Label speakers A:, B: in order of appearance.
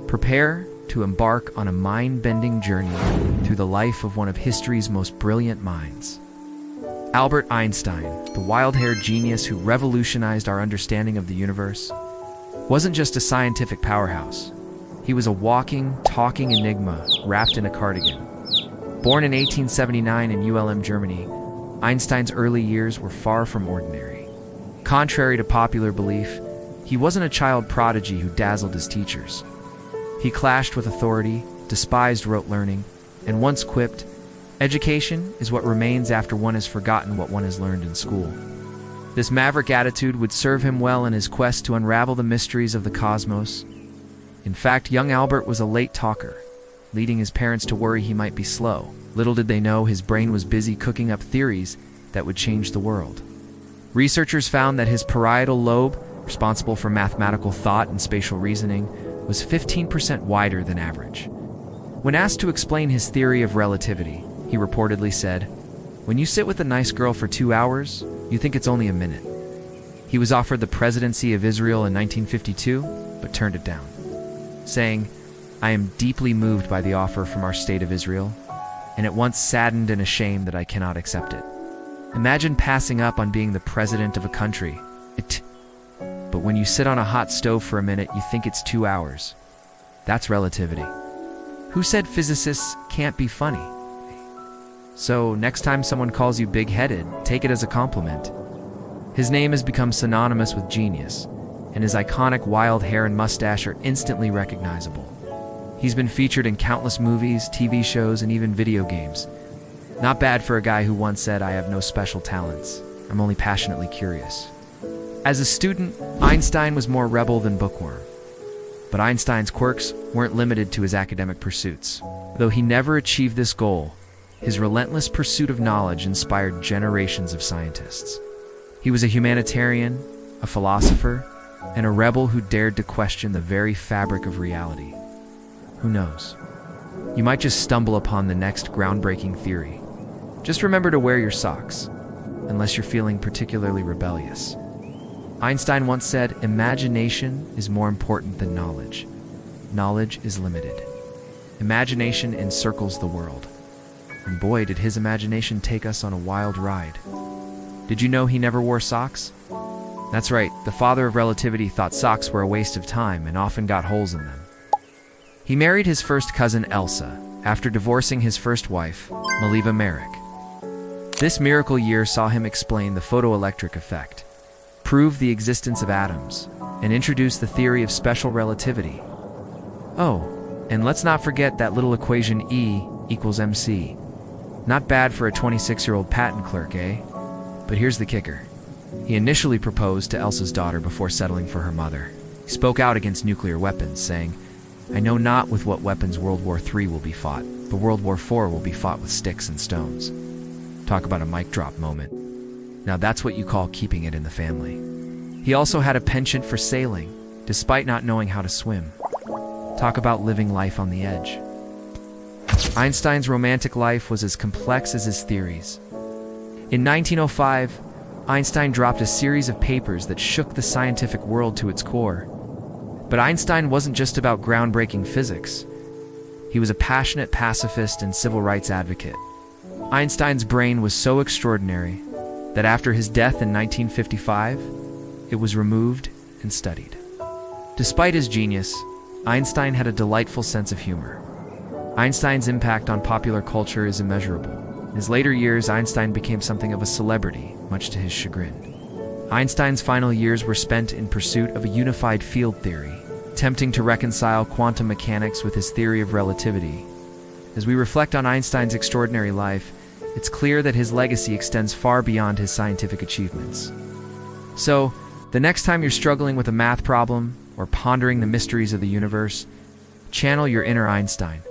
A: Prepare to embark on a mind-bending journey through the life of one of history's most brilliant minds. Albert Einstein, the wild-haired genius who revolutionized our understanding of the universe, wasn't just a scientific powerhouse. He was a walking, talking enigma wrapped in a cardigan. Born in 1879 in ULM, Germany, Einstein's early years were far from ordinary. Contrary to popular belief, he wasn't a child prodigy who dazzled his teachers. He clashed with authority, despised rote learning, and once quipped, "Education is what remains after one has forgotten what one has learned in school." This maverick attitude would serve him well in his quest to unravel the mysteries of the cosmos. In fact, young Albert was a late talker, leading his parents to worry he might be slow. Little did they know his brain was busy cooking up theories that would change the world. Researchers found that his parietal lobe, responsible for mathematical thought and spatial reasoning, was 15% wider than average. When asked to explain his theory of relativity, he reportedly said, "When you sit with a nice girl for 2 hours, you think it's only a minute." He was offered the presidency of Israel in 1952, but turned it down, saying, "I am deeply moved by the offer from our state of Israel, and at once saddened and ashamed that I cannot accept it. Imagine passing up on being the president of a country. But when you sit on a hot stove for a minute, you think it's 2 hours. That's relativity. Who said physicists can't be funny? So next time someone calls you big-headed, take it as a compliment." His name has become synonymous with genius, and his iconic wild hair and mustache are instantly recognizable. He's been featured in countless movies, TV shows, and even video games. Not bad for a guy who once said, "I have no special talents. I'm only passionately curious." As a student, Einstein was more rebel than bookworm. But Einstein's quirks weren't limited to his academic pursuits. Though he never achieved this goal, his relentless pursuit of knowledge inspired generations of scientists. He was a humanitarian, a philosopher, and a rebel who dared to question the very fabric of reality. Who knows? You might just stumble upon the next groundbreaking theory. Just remember to wear your socks, unless you're feeling particularly rebellious. Einstein once said, "Imagination is more important than knowledge. Knowledge is limited. Imagination encircles the world." And boy, did his imagination take us on a wild ride. Did you know he never wore socks? That's right, the father of relativity thought socks were a waste of time and often got holes in them. He married his first cousin Elsa after divorcing his first wife, Mileva Merrick. This miracle year saw him explain the photoelectric effect, prove the existence of atoms, and introduce the theory of special relativity. Oh, and let's not forget that little equation E equals mc. Not bad for a 26-year-old patent clerk, eh? But here's the kicker. He initially proposed to Elsa's daughter before settling for her mother. He spoke out against nuclear weapons, saying, "I know not with what weapons World War III will be fought, but World War IV will be fought with sticks and stones." Talk about a mic drop moment. Now that's what you call keeping it in the family. He also had a penchant for sailing, despite not knowing how to swim. Talk about living life on the edge. Einstein's romantic life was as complex as his theories. In 1905, Einstein dropped a series of papers that shook the scientific world to its core. But Einstein wasn't just about groundbreaking physics. He was a passionate pacifist and civil rights advocate. Einstein's brain was so extraordinary that after his death in 1955, it was removed and studied. Despite his genius, Einstein had a delightful sense of humor. Einstein's impact on popular culture is immeasurable. In his later years, Einstein became something of a celebrity, much to his chagrin. Einstein's final years were spent in pursuit of a unified field theory, attempting to reconcile quantum mechanics with his theory of relativity. As we reflect on Einstein's extraordinary life, it's clear that his legacy extends far beyond his scientific achievements. So, the next time you're struggling with a math problem or pondering the mysteries of the universe, channel your inner Einstein.